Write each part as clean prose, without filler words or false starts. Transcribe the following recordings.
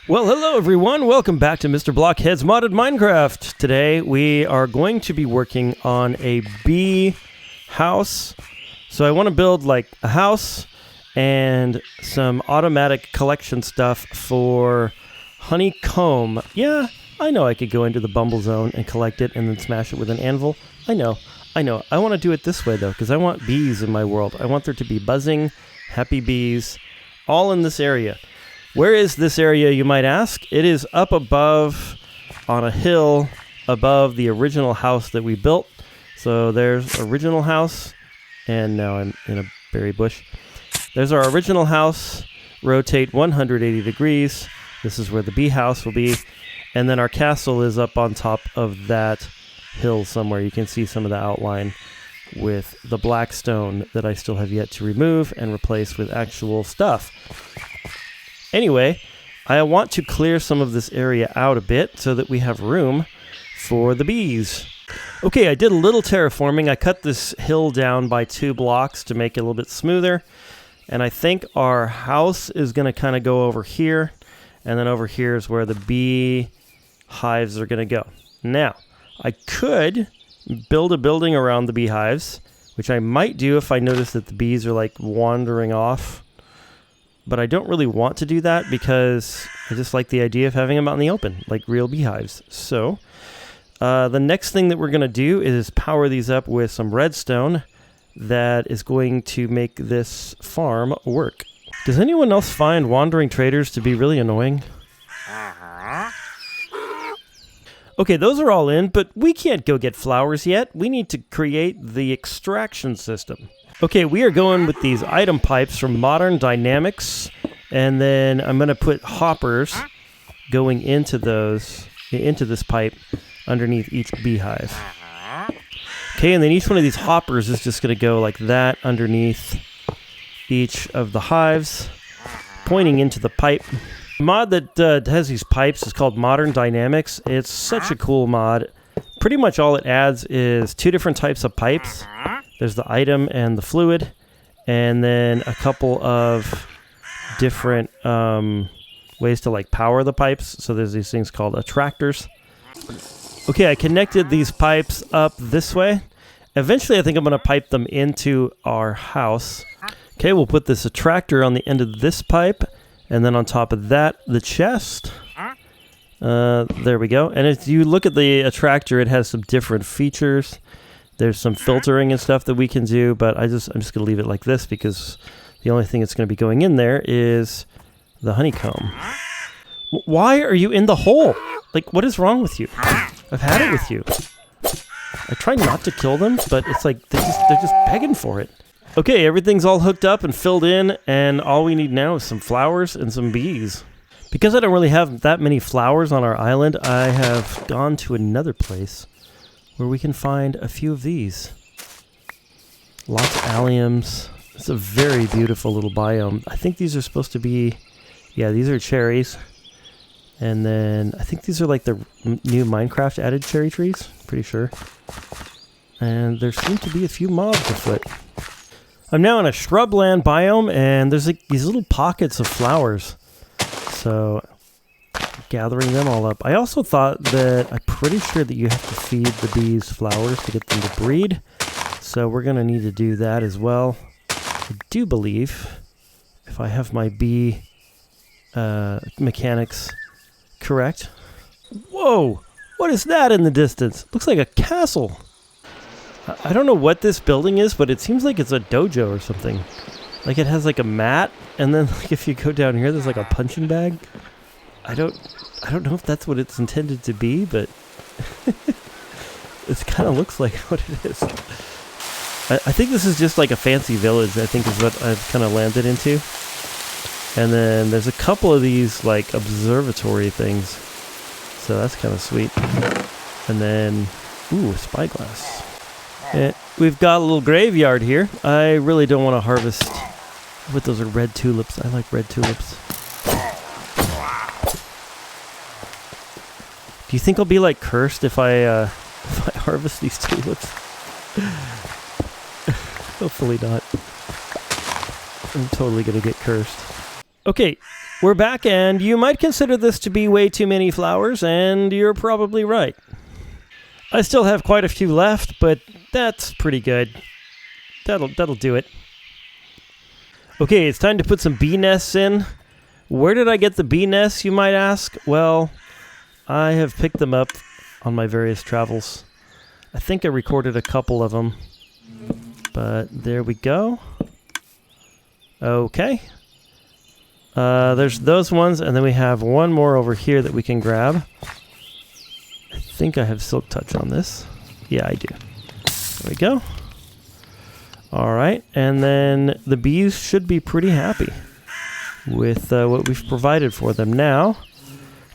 Well, hello everyone. Welcome back to Mr. Blockhead's Modded Minecraft. Today we are going to be working on a bee house. So I want to build like a house and some automatic collection stuff for honeycomb. Yeah, I know I could go into the Bumble Zone and collect it and then smash it with an anvil. I know. I want to do it this way though, because I want bees in my world. I want there to be buzzing, happy bees, all in this area. Where is this area, you might ask? It is up above on a hill above the original house that we built. So there's original house, and now I'm in a berry bush. There's our original house. Rotate 180 degrees. This is where the bee house will be. And then our castle is up on top of that hill somewhere. You can see some of the outline with the black stone that I still have yet to remove and replace with actual stuff. Anyway, I want to clear some of this area out a bit so that we have room for the bees. Okay, I did a little terraforming. I cut this hill down by 2 blocks to make it a little bit smoother. And I think our house is going to kind of go over here. And then over here is where the bee hives are going to go. Now, I could build a building around the beehives, which I might do if I notice that the bees are like wandering off. But I don't really want to do that because I just like the idea of having them out in the open, like real beehives. So the next thing that we're going to do is power these up with some redstone that is going to make this farm work. Does anyone else find wandering traders to be really annoying? Okay, those are all in, but we can't go get flowers yet. We need to create the extraction system. Okay, we are going with these item pipes from Modern Dynamics, and then I'm going to put hoppers going into this pipe underneath each beehive. Okay, and then each one of these hoppers is just going to go like that underneath each of the hives, pointing into the pipe. The mod that has these pipes is called Modern Dynamics. It's such a cool mod. Pretty much all it adds is 2 different types of pipes. There's the item and the fluid, and then a couple of different ways to like power the pipes. So there's these things called attractors. Okay, I connected these pipes up this way. Eventually, I think I'm going to pipe them into our house. Okay, we'll put this attractor on the end of this pipe, and then on top of that, the chest. There we go. And if you look at the attractor, it has some different features. There's some filtering and stuff that we can do, but I'm just going to leave it like this because the only thing that's going to be going in there is the honeycomb. Why are you in the hole? Like, what is wrong with you? I've had it with you. I try not to kill them, but it's like they're just begging for it. Okay, everything's all hooked up and filled in, and all we need now is some flowers and some bees. Because I don't really have that many flowers on our island, I have gone to another place where we can find a few of these. Lots of alliums. It's a very beautiful little biome. I think these are supposed to be, yeah, these are cherries. And then I think these are like the new Minecraft added cherry trees, pretty sure. And there seem to be a few mobs afoot. I'm now in a shrubland biome, and there's like these little pockets of flowers. So gathering them all up. I also thought that I'm pretty sure that you have to feed the bees flowers to get them to breed. So we're going to need to do that as well. I do believe, if I have my bee mechanics correct. Whoa! What is that in the distance? Looks like a castle. I don't know what this building is, but it seems like it's a dojo or something. Like it has like a mat, and then like if you go down here, there's like a punching bag. I don't know if that's what it's intended to be, but it kind of looks like what it is. I think this is just like a fancy village, I think is what I've kind of landed into. And then there's a couple of these like observatory things. So that's kind of sweet. And then, ooh, spyglass. And we've got a little graveyard here. I really don't want to harvest. What, those are red tulips. I like red tulips. Do you think I'll be like cursed if I harvest these tulips? Hopefully not. I'm totally gonna get cursed. Okay, We're back, and you might consider this to be way too many flowers, and you're probably right. I still have quite a few left, but that's pretty good. That'll do it. Okay, it's time to put some bee nests in. Where did I get the bee nests, you might ask? Well, I have picked them up on my various travels. I think I recorded a couple of them, but there we go. Okay. There's those ones, and then we have one more over here that we can grab. I think I have silk touch on this. Yeah, I do. There we go. All right, and then the bees should be pretty happy with what we've provided for them. Now,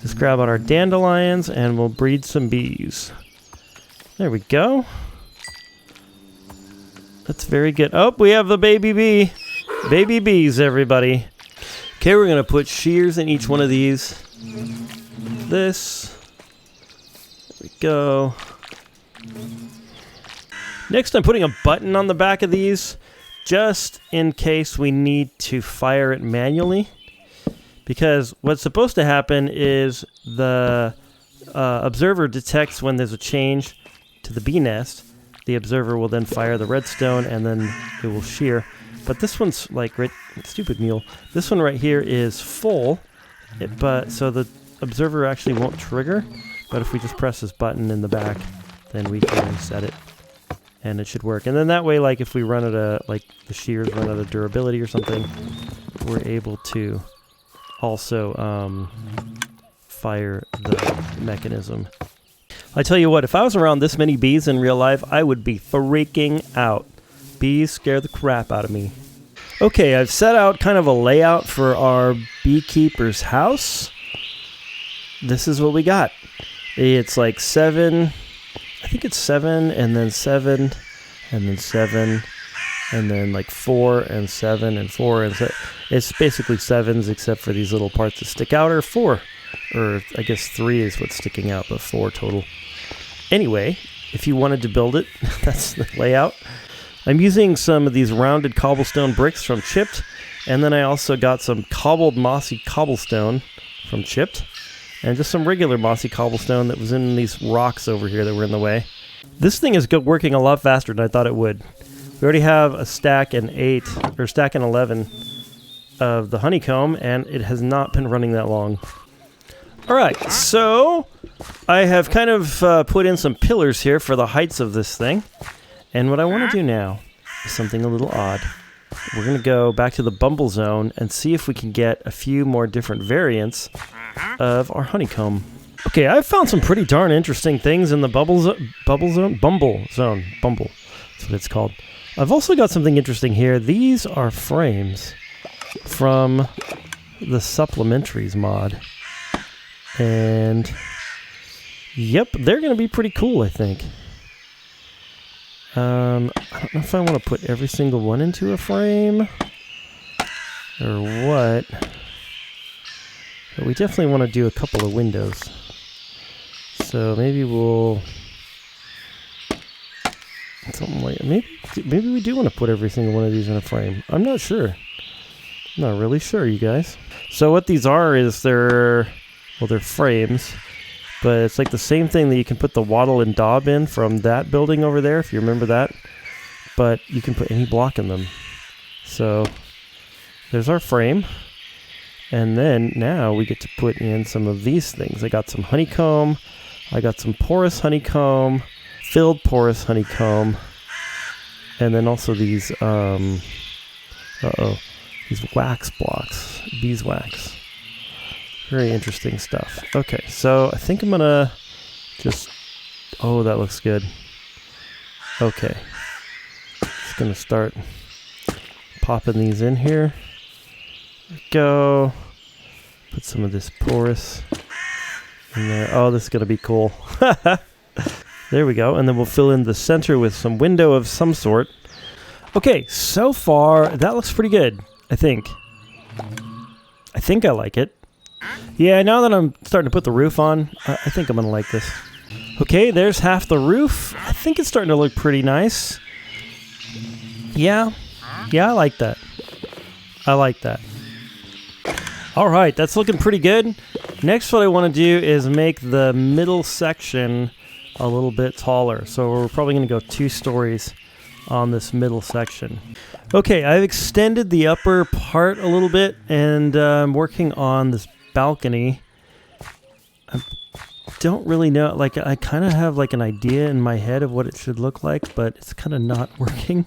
just grab out our dandelions, and we'll breed some bees. There we go. That's very good. Oh, we have the baby bee. Baby bees, everybody. Okay, we're going to put shears in each one of these. This. There we go. Next, I'm putting a button on the back of these, just in case we need to fire it manually. Because what's supposed to happen is the observer detects when there's a change to the bee nest. The observer will then fire the redstone, and then it will shear. But this one's like, stupid mule. This one right here is full, so the observer actually won't trigger. But if we just press this button in the back, then we can reset it, and it should work. And then that way, like if we run out of, like the shears run out of durability or something, we're able to also fire the mechanism. I tell you what, if I was around this many bees in real life, I would be freaking out. Bees scare the crap out of me. Okay, I've set out kind of a layout for our beekeeper's house. This is what we got. It's like 7, I think it's 7, and then 7, and then 7, and then like 4, and 7, and 4, and 7. It's basically 7s except for these little parts that stick out, or 4. Or I guess 3 is what's sticking out, but 4 total. Anyway, if you wanted to build it, that's the layout. I'm using some of these rounded cobblestone bricks from Chipped, and then I also got some cobbled mossy cobblestone from Chipped, and just some regular mossy cobblestone that was in these rocks over here that were in the way. This thing is working a lot faster than I thought it would. We already have a stack and 11 of the honeycomb, and it has not been running that long. All right, so I have kind of put in some pillars here for the heights of this thing. And what I want to do now is something a little odd. We're going to go back to the Bumble Zone and see if we can get a few more different variants of our honeycomb. Okay, I've found some pretty darn interesting things in the Bumble Zone. Bumble. That's what it's called. I've also got something interesting here. These are frames from the Supplementaries mod. And, yep, they're going to be pretty cool, I think. I don't know if I want to put every single one into a frame or what, but we definitely want to do a couple of windows. So maybe we'll something like maybe we do want to put every single one of these in a frame. I'm not sure. I'm not really sure, you guys. So what these are is they're frames. But it's like the same thing that you can put the wattle and daub in from that building over there, if you remember that. But you can put any block in them. So there's our frame. And then now we get to put in some of these things. I got some honeycomb. I got some porous honeycomb, filled porous honeycomb. And then also these, these wax blocks, beeswax. Very interesting stuff. Okay, so I think I'm gonna just... Oh, that looks good. Okay. Just gonna start popping these in here. There we go. Put some of this porous in there. Oh, this is gonna be cool. There we go. And then we'll fill in the center with some window of some sort. Okay, so far, that looks pretty good, I think. I think I like it. Yeah, now that I'm starting to put the roof on, I think I'm going to like this. Okay, there's half the roof. I think it's starting to look pretty nice. Yeah, I like that. I like that. All right, that's looking pretty good. Next, what I want to do is make the middle section a little bit taller. So we're probably going to go 2 stories on this middle section. Okay, I've extended the upper part a little bit, and I'm working on this balcony. I don't really know, like I kind of have like an idea in my head of what it should look like, but it's kind of not working.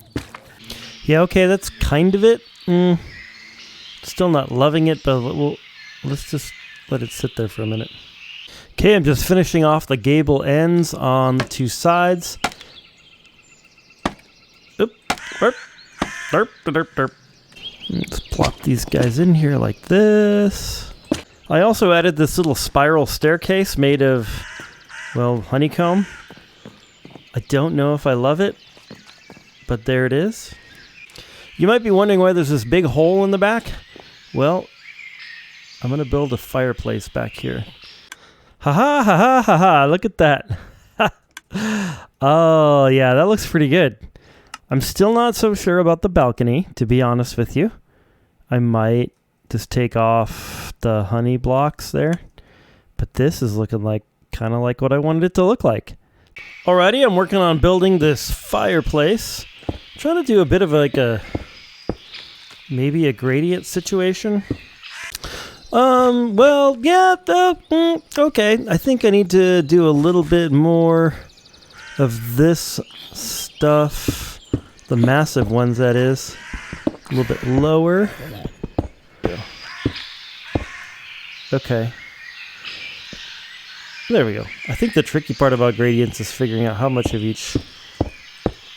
Yeah, okay, that's kind of it. Still not loving it, but let's just let it sit there for a minute. Okay, I'm just finishing off the gable ends on the 2 sides. Oop, derp, derp, derp, derp. Let's plop these guys in here like this. I also added this little spiral staircase made of, well, honeycomb. I don't know if I love it, but there it is. You might be wondering why there's this big hole in the back. Well, I'm going to build a fireplace back here. Ha ha ha ha ha ha, look at that. Oh, yeah, that looks pretty good. I'm still not so sure about the balcony, to be honest with you. I might just take off the honey blocks there. But this is looking like kind of like what I wanted it to look like. Alrighty, I'm working on building this fireplace. I'm trying to do a bit of like maybe a gradient situation. Well, yeah, okay. I think I need to do a little bit more of this stuff. The massive ones, that is. A little bit lower. Okay. There we go. I think the tricky part about gradients is figuring out how much of each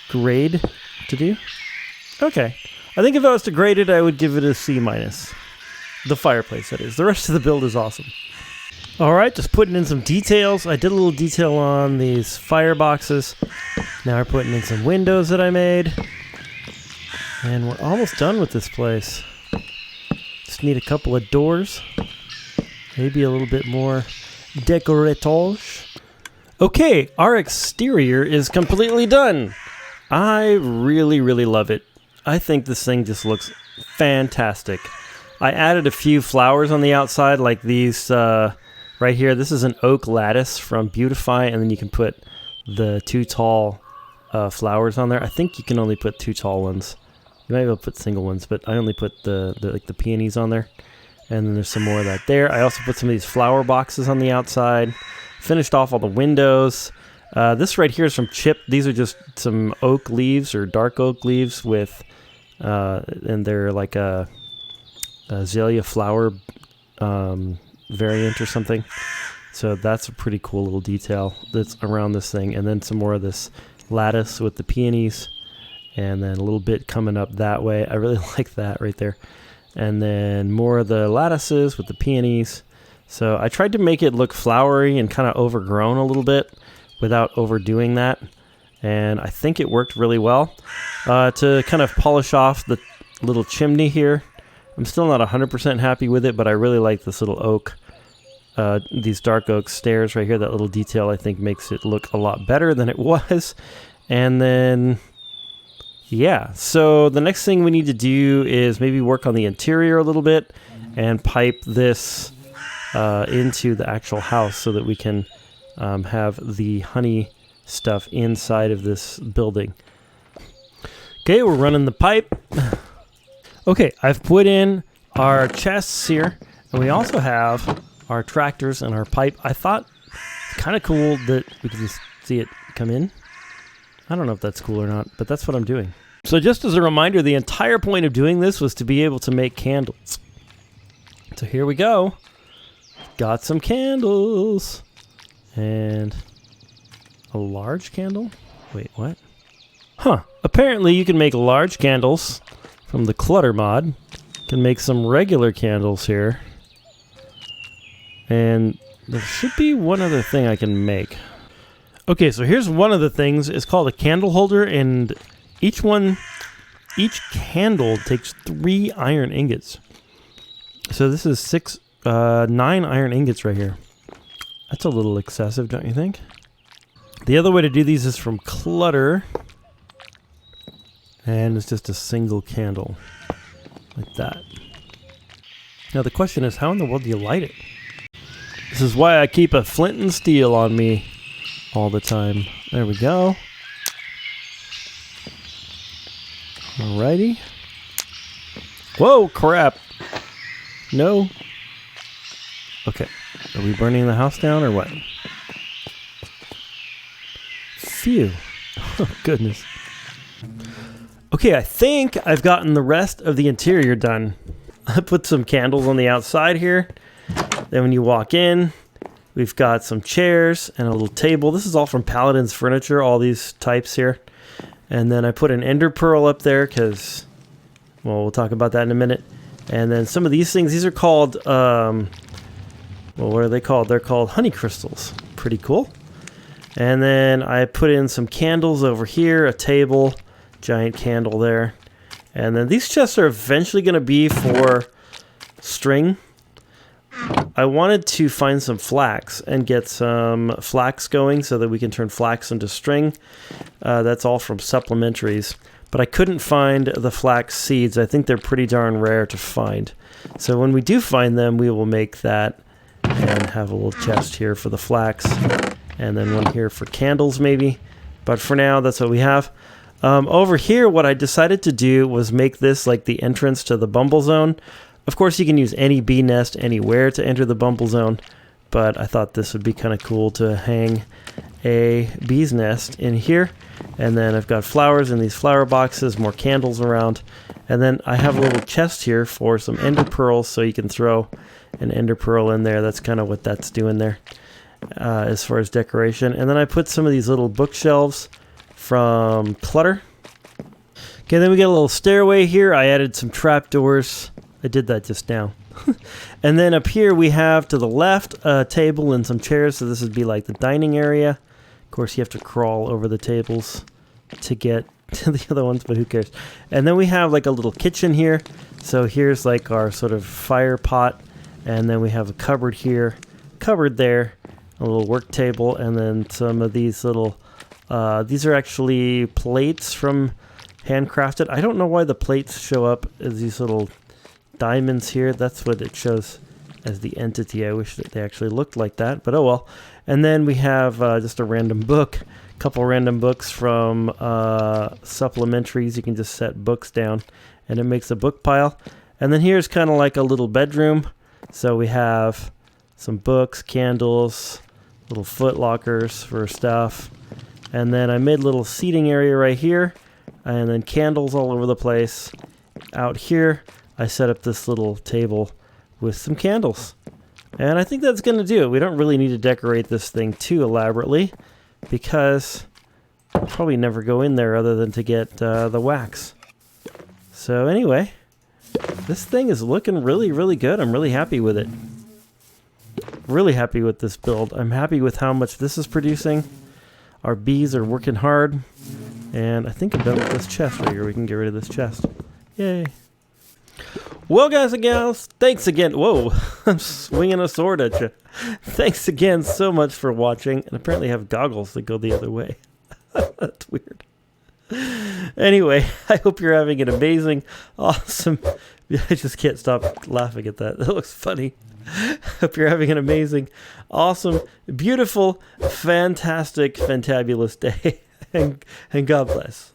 grade to do. Okay. I think if I was to grade it, I would give it a C-. The fireplace, that is. The rest of the build is awesome. Alright, just putting in some details. I did a little detail on these fireboxes. Now we're putting in some windows that I made. And we're almost done with this place. Just need a couple of doors. Maybe a little bit more decoratage. Okay, our exterior is completely done. I really, really love it. I think this thing just looks fantastic. I added a few flowers on the outside, like these right here. This is an oak lattice from Beautify, and then you can put the 2 tall flowers on there. I think you can only put 2 tall ones. You might be able to put single ones, but I only put the peonies on there. And then there's some more of that there. I also put some of these flower boxes on the outside. Finished off all the windows. This right here is from Chip. These are just some oak leaves or dark oak leaves with, and they're like a azalea flower variant or something. So that's a pretty cool little detail that's around this thing. And then some more of this lattice with the peonies. And then a little bit coming up that way. I really like that right there. And then more of the lattices with the peonies. So I tried to make it look flowery and kind of overgrown a little bit without overdoing that. And I think it worked really well. To kind of polish off the little chimney here, I'm still not 100% happy with it, but I really like this little oak, these dark oak stairs right here. That little detail I think makes it look a lot better than it was. And then, yeah, so the next thing we need to do is maybe work on the interior a little bit and pipe this into the actual house so that we can have the honey stuff inside of this building. Okay, we're running the pipe. Okay, I've put in our chests here, and we also have our tractors and our pipe. I thought it's kind of cool that we can just see it come in. I don't know if that's cool or not, but that's what I'm doing. So just as a reminder, the entire point of doing this was to be able to make candles. So here we go. Got some candles. And a large candle? Wait, what? Huh. Apparently you can make large candles from the clutter mod. You can make some regular candles here. And there should be one other thing I can make. Okay, so here's one of the things. It's called a candle holder, and each candle takes 3 iron ingots. So this is 9 iron ingots right here. That's a little excessive, don't you think? The other way to do these is from clutter. And it's just a single candle. Like that. Now the question is, how in the world do you light it? This is why I keep a flint and steel on me all the time. There we go. Alrighty. Whoa, crap. No. Okay. Are we burning the house down or what? Phew. Oh, goodness. Okay, I think I've gotten the rest of the interior done. I put some candles on the outside here. Then when you walk in, we've got some chairs and a little table. This is all from Paladin's Furniture, all these types here. And then I put an ender pearl up there because, well, we'll talk about that in a minute. And then some of these things, these are called, well, what are they called? They're called honey crystals. Pretty cool. And then I put in some candles over here, a table, giant candle there. And then these chests are eventually going to be for string. I wanted to find some flax and get some flax going so that we can turn flax into string. That's all from supplementaries. But I couldn't find the flax seeds. I think they're pretty darn rare to find. So when we do find them, we will make that and have a little chest here for the flax. And then one here for candles maybe. But for now, that's what we have. Over here, what I decided to do was make this like the entrance to the Bumble Zone. Of course, you can use any bee nest anywhere to enter the Bumble Zone, but I thought this would be kind of cool to hang a bee's nest in here. And then I've got flowers in these flower boxes, more candles around. And then I have a little chest here for some ender pearls, so you can throw an ender pearl in there. That's kind of what that's doing there as far as decoration. And then I put some of these little bookshelves from Clutter. Okay, then we get a little stairway here. I added some trapdoors. I did that just now. And then up here we have to the left a table and some chairs. So this would be like the dining area. Of course, you have to crawl over the tables to get to the other ones, but who cares? And then we have like a little kitchen here. So here's like our sort of fire pot. And then we have a cupboard here, cupboard there, a little work table, and then some of these little, these are actually plates from Handcrafted. I don't know why the plates show up as these little diamonds here. That's what it shows as the entity. I wish that they actually looked like that, but oh well. And then we have just a random book, a couple random books from supplementaries. You can just set books down and it makes a book pile. And then here's kind of like a little bedroom. So we have some books, candles, little foot lockers for stuff. And then I made a little seating area right here, and then candles all over the place. Out here, I set up this little table with some candles. And I think that's going to do it. We don't really need to decorate this thing too elaborately because we'll probably never go in there other than to get the wax. So anyway, this thing is looking really, really good. I'm really happy with it. Really happy with this build. I'm happy with how much this is producing. Our bees are working hard. And I think I'm done with this chest right here. We can get rid of this chest. Yay. Well, guys and gals, thanks again. Whoa, I'm swinging a sword at you. Thanks again so much for watching. And apparently I have goggles that go the other way. That's weird. Anyway, I hope you're having an amazing, awesome... I just can't stop laughing at that. That looks funny. Hope you're having an amazing, awesome, beautiful, fantastic, fantabulous day. And God bless.